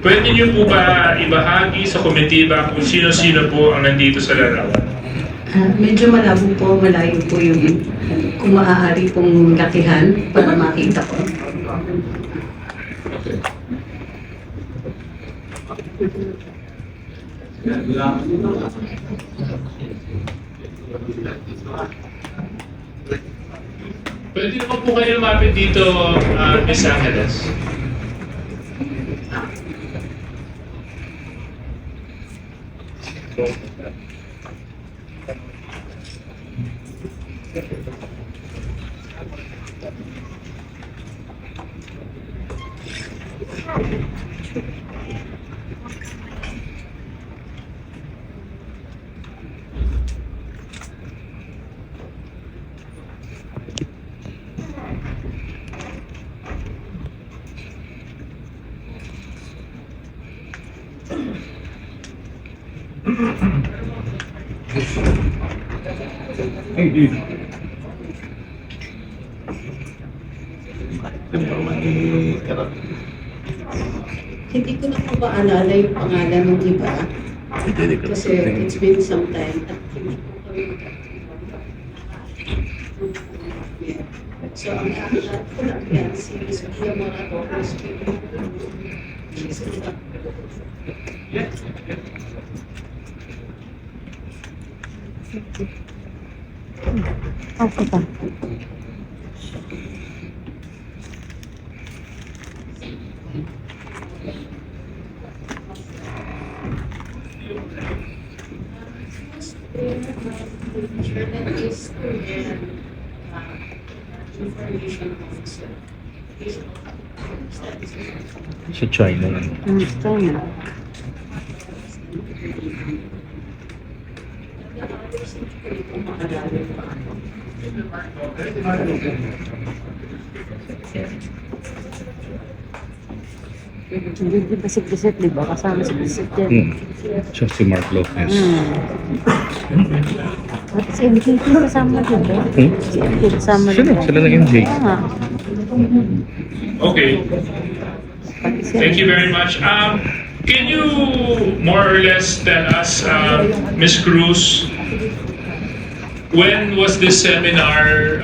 Pwede niyo po ba ibahagi sa komitiba kung sino-sino po ang nandito sa larawan? Medyo malabo po, malayo po yung kung maaari pong lakihan para makita ko. Pwede naman po kayo lumapit dito, Miss Angeles. Hey, dude. Hindi ko na po maalala yung pangalan ng iba kasi it's been some time. At hindi po kami Yeah. So, ang lahat ko lang yan, si Ms. Pia Morato, she's a Okay pa. journalist and information officer. Sa China lang. Ito na. Hindi ba si Grisette, di ba? Kasama si Grisette yan. Siya si Mark Lopez. At si MJ kasama din ba? Si MJ kasama din. Sila ng MJ. Oo nga. Okay. Pati si Thank you very much. Can you more or less tell us, Ms. Cruz, when was this seminar,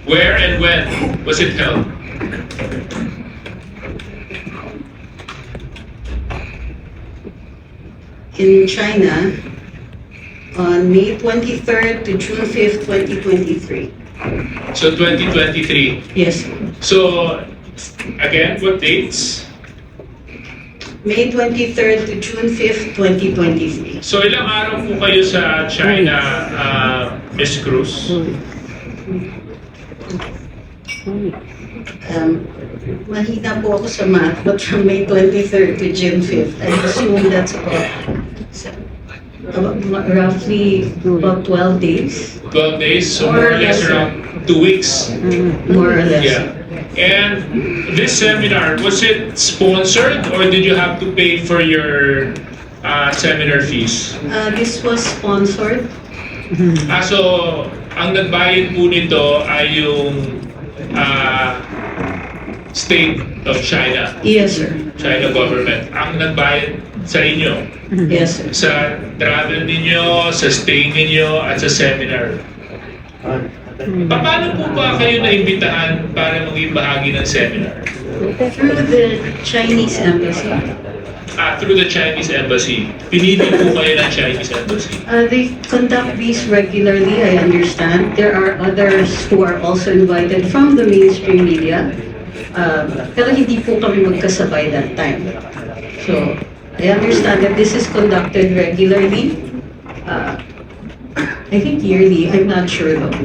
where and when was it held? In China on May 23rd to June 5th, 2023. So 2023. Yes. So again, what dates? May 23rd to June 5th, 2023. So ilang araw po kayo sa China, Ms. Cruz? Mahina po ako sa math, but from May 23rd to June 5th, I assume that's about roughly about 12 days, 12 days, so more or less around 2 weeks. more or less. Yeah. And this seminar, was it sponsored or did you have to pay for your seminar fees? This was sponsored. So, ang nagbayad po nito ay yung state of China, Yes, sir. China government. Ang nagbayad sa inyo, Yes, sir. sa travel ninyo, sa stay ninyo, at sa seminar. Paano po ba kayo naimbitahan para maging bahagi ng seminar? Through the Chinese embassy. Through the Chinese embassy. Pinili po kayo ng Chinese embassy. They conduct these regularly, I understand. There are others who are also invited from the mainstream media. Pero hindi po kami magkasabay that time. So, I understand that this is conducted regularly. I think yearly, I'm not sure though.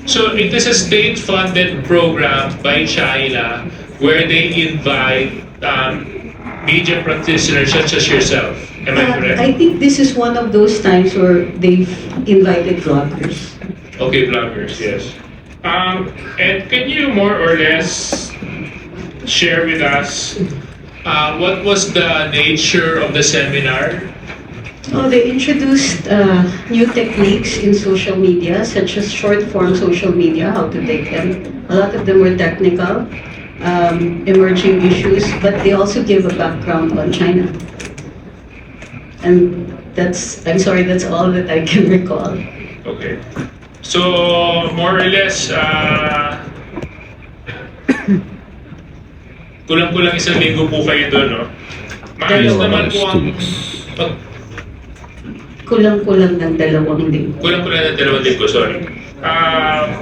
So it is a state-funded program by China where they invite media practitioners such as yourself. Am I correct? I think this is one of those times where they've invited vloggers. Okay, bloggers, yes. And can you more or less share with us what was the nature of the seminar? Oh, they introduced new techniques in social media, such as short-form social media, how to take them. A lot of them were technical, emerging issues, but they also give a background on China. And I'm sorry, that's all that I can recall. Okay. So, more or less, kulang-kulang isang linggo po kayo doon, no? Maayos Dalawa. naman po ang... Kulang-kulang ng 2 linggo. Kulang-kulang na 2 linggo, sorry.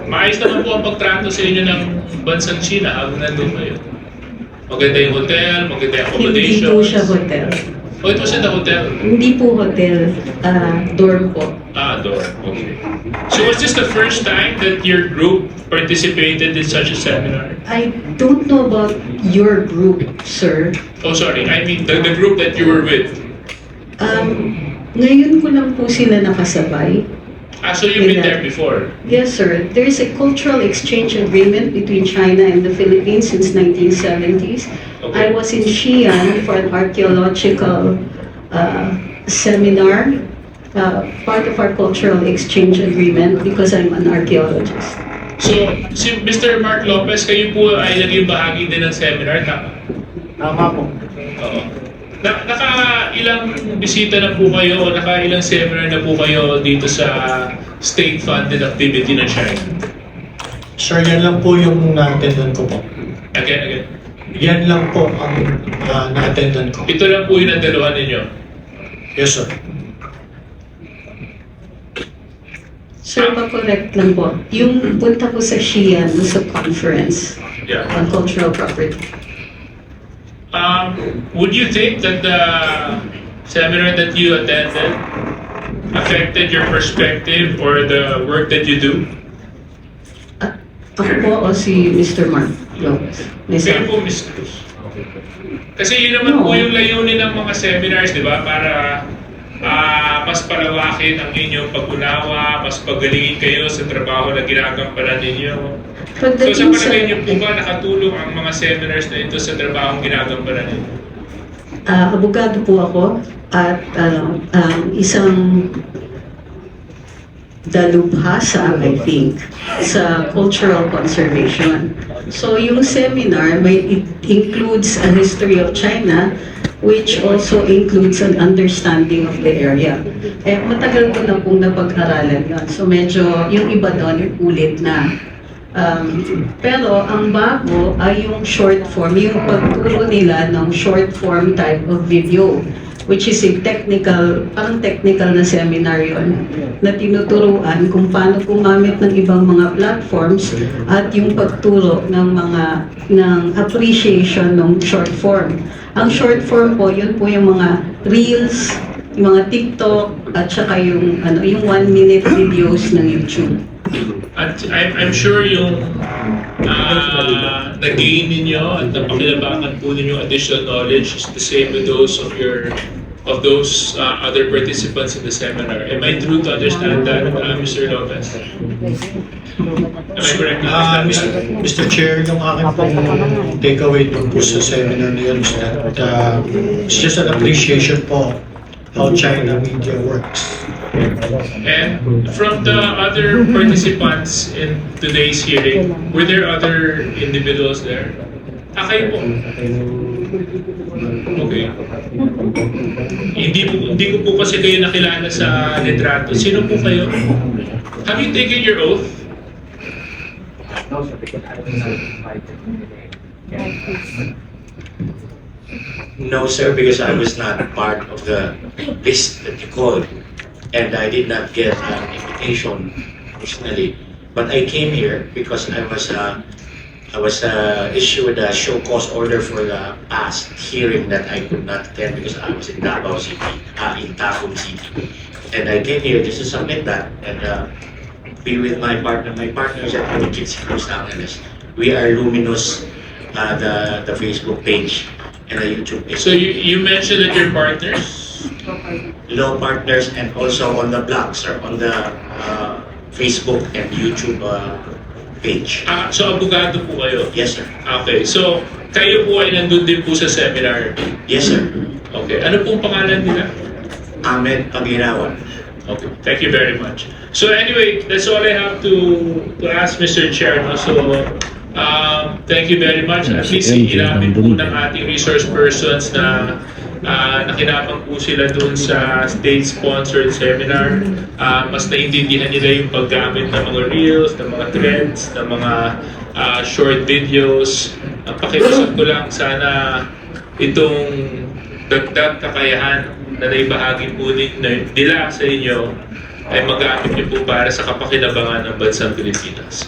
Maayos naman po ang pagtrato sa inyo ng bansang China habang nandun kayo. Maganda yung hotel, maganda yung Hindi accommodations. po siya hotel. Oh, it was in the hotel. Hindi po hotel, dorm po. Dorm. Okay. So was this the first time that your group participated in such a seminar? I don't know about your group, sir. Oh, sorry. I mean the group that you were with. Ngayon ko lang po sila nakasabay. So you've been there before? Yes, sir. There is a cultural exchange agreement between China and the Philippines since 1970s. Okay. I was in Xi'an for an archaeological seminar, part of our cultural exchange agreement because I'm an archaeologist. So, si Mr. Mark Lopez, kayo po ay naging bahagi din ng seminar, tama? Tama po. Oo. Naka-ilang bisita na po kayo o naka-ilang seminar na po kayo dito sa state-funded activity ng China? Sir, yan lang po yung na-attendan ko po. Again. Yan lang po ang na-attendan ko. Ito lang po yung nadaluhan ninyo. Yes, sir. Sir, pa-correct lang po. Yung punta ko sa Xi'an, sa conference Yeah. on cultural property. Would you think that the seminar that you attended affected your perspective or the work that you do? Ako po o si Mr. Mark Lopez? Kayo po, Ms. Cruz. Kasi yun naman po yung layunin ng mga seminars, di ba? Para mas palawakin ang inyong pag-unawa, mas pagalingin kayo sa trabaho na ginagampanan ninyo. So sa palagay niyo po ba nakatulong ang mga seminars na ito sa trabaho ginagampanan ninyo? Abogado po ako at isang dalubhasa, I think, sa cultural conservation. So yung seminar, it includes a history of China, which also includes an understanding of the area. Matagal ko na pong napag-aralan yun. So medyo, yung iba doon, yung ulit na. Pero ang bago ay yung short form, yung pagturo nila ng short form type of video, which is a parang technical na seminar yun, na tinuturuan kung paano gumamit ng ibang mga platforms at yung pagturo ng appreciation ng short form. Ang short form po, yun po yung mga reels, yung mga TikTok, at saka yung 1-minute videos ng YouTube. At I'm sure yung na-gain ninyo at napakinabangan po ninyo additional knowledge is the same with those of those other participants in the seminar. Am I true to understand that, Mr. Lopez? Am I correct to understand that? Mr. Chair, yung aking pong takeaway dun po sa seminar na yun is that it's just an appreciation po how China media works. And from the other participants in today's hearing, were there other individuals there? Kayo po. Okay. Hindi ko po kasi kayo nakilala sa litrato. Sino po kayo? Have you taken your oath? No, sir, because I was not part of the list that you called, and I did not get an invitation personally. But I came here because I was issued a show cause order for the past hearing that I could not attend because I was in Davao City, in Tacom City, and I came here just to submit that and be with my partner. My partner is at Kids Cruz Angeles. We are Luminous, the Facebook page and the YouTube page. So you mentioned that you're partners? Law partners and also on the blogs or on the Facebook and YouTube page. So abogado po kayo? Yes, sir. Okay, so kayo po ay nandun din po sa seminar? Yes, sir. Okay, ano pong pangalan nila? Ahmed Pagirawan. Okay, thank you very much. So anyway, that's all I have to ask Mr. Chair. No? So thank you very much. At least inamin po ng ating resource persons na nakinabang po sila dun sa state-sponsored seminar. Mas naintindihan nila yung paggamit ng mga reels, ng mga threads, ng mga short videos. Ang pakiusap ko lang, sana itong dagdag kakayahan na naibahagi po nila sa inyo ay magamit niyo po para sa kapakinabangan ng bansang Pilipinas.